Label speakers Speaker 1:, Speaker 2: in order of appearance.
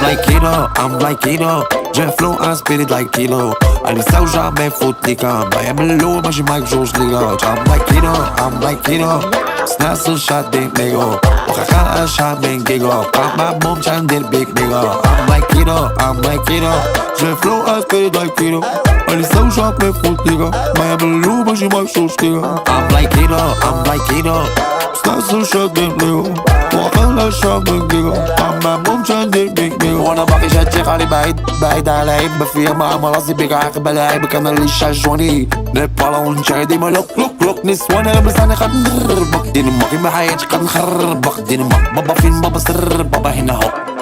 Speaker 1: like keto Jet flow, I spit it like kilo אני סאו jamais פוט ליקה בעמלו מה שמייק ג'וש ליגות I'm like keto סנסל שט ביג ניגו הוכחה השט בין גיגו כמה בום צ'נדל ביג ניגו I'm like keto Jet flow, I spit it like kilo אני סאו jamais פוט ליקה בעמלו מה שמייק ג'וש ליגות I'm like keto סנסל שט ביג ניגו הוכחה השט בין גיגו כמה בום צ'נדל ביג ניגו وانا باقي شاتيخ علي بعيد على عيب فيها مع مراسي بيك عاقب لاعب كان اللي شاجوني نبالا ونشاهد ديما لوك نسوان انا بلساني قد نخربك دينماك ما حياتي قد نخربك دينماك بابا فين بابا سر بابا هنا هو